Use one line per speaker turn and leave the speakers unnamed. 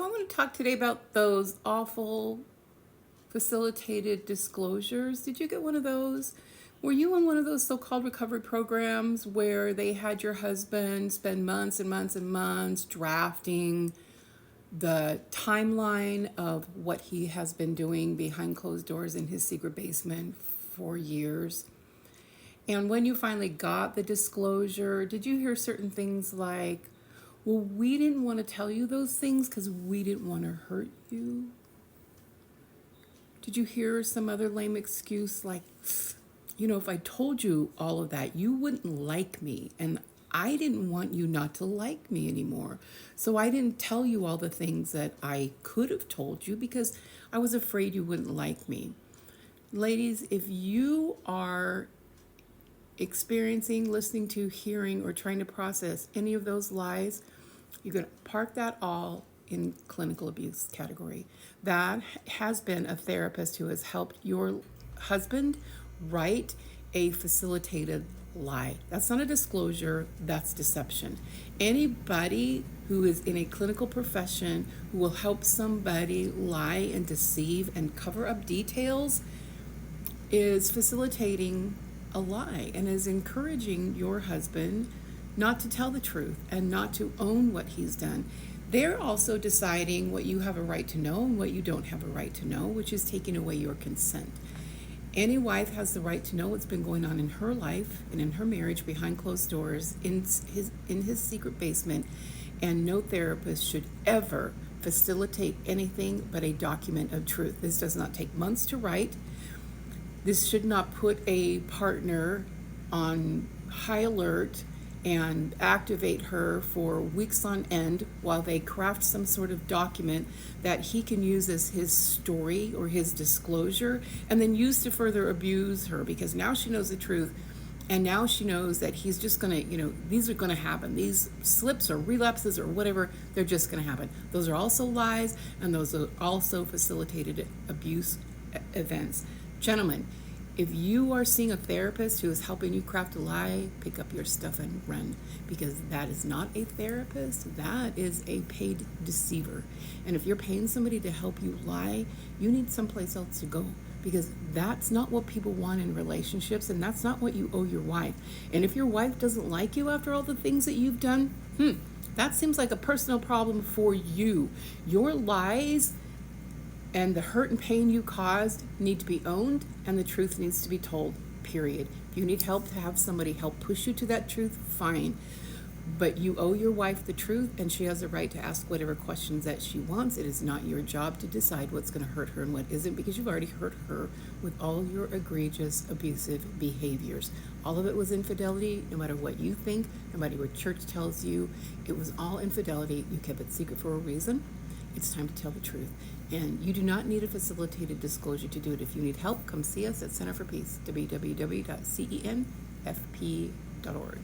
I want to talk today about those awful facilitated disclosures. Did you get one of those? Were you on one of those so-called recovery programs where they had your husband spend months and months and months drafting the timeline of what he has been doing behind closed doors in his secret basement for years? And when you finally got the disclosure, did you hear certain things like, well, we didn't want to tell you those things because we didn't want to hurt you? Did you hear some other lame excuse like, if I told you all of that, you wouldn't like me. And I didn't want you not to like me anymore. So I didn't tell you all the things that I could have told you because I was afraid you wouldn't like me. Ladies, if you are experiencing, listening to, hearing, or trying to process any of those lies, you're going to park that all in clinical abuse category. That has been a therapist who has helped your husband write a facilitated lie. That's not a disclosure, that's deception. Anybody who is in a clinical profession who will help somebody lie and deceive and cover up details is facilitating a lie and is encouraging your husband not to tell the truth and not to own what he's done. They're also deciding what you have a right to know and what you don't have a right to know, which is taking away your consent. Any wife has the right to know what's been going on in her life and in her marriage behind closed doors in his secret basement, and no therapist should ever facilitate anything but a document of truth. This does not take months to write. This should not put a partner on high alert and activate her for weeks on end while they craft some sort of document that he can use as his story or his disclosure and then use to further abuse her, because now she knows the truth and now she knows that he's just gonna, these are gonna happen. These slips or relapses or whatever, they're just gonna happen. Those are also lies, and those are also facilitated abuse events. Gentlemen, if you are seeing a therapist who is helping you craft a lie, pick up your stuff and run, because that is not a therapist. That is a paid deceiver. And if you're paying somebody to help you lie, you need someplace else to go, because that's not what people want in relationships, and that's not what you owe your wife. And if your wife doesn't like you after all the things that you've done, that seems like a personal problem for you. Your lies and the hurt and pain you caused need to be owned, and the truth needs to be told, period. If you need help to have somebody help push you to that truth, fine. But you owe your wife the truth, and she has the right to ask whatever questions that she wants. It is not your job to decide what's going to hurt her and what isn't, because you've already hurt her with all your egregious, abusive behaviors. All of it was infidelity, no matter what you think, no matter what church tells you. It was all infidelity. You kept it secret for a reason. It's time to tell the truth. And you do not need a facilitated disclosure to do it. If you need help, come see us at Center for Peace, www.cenfp.org.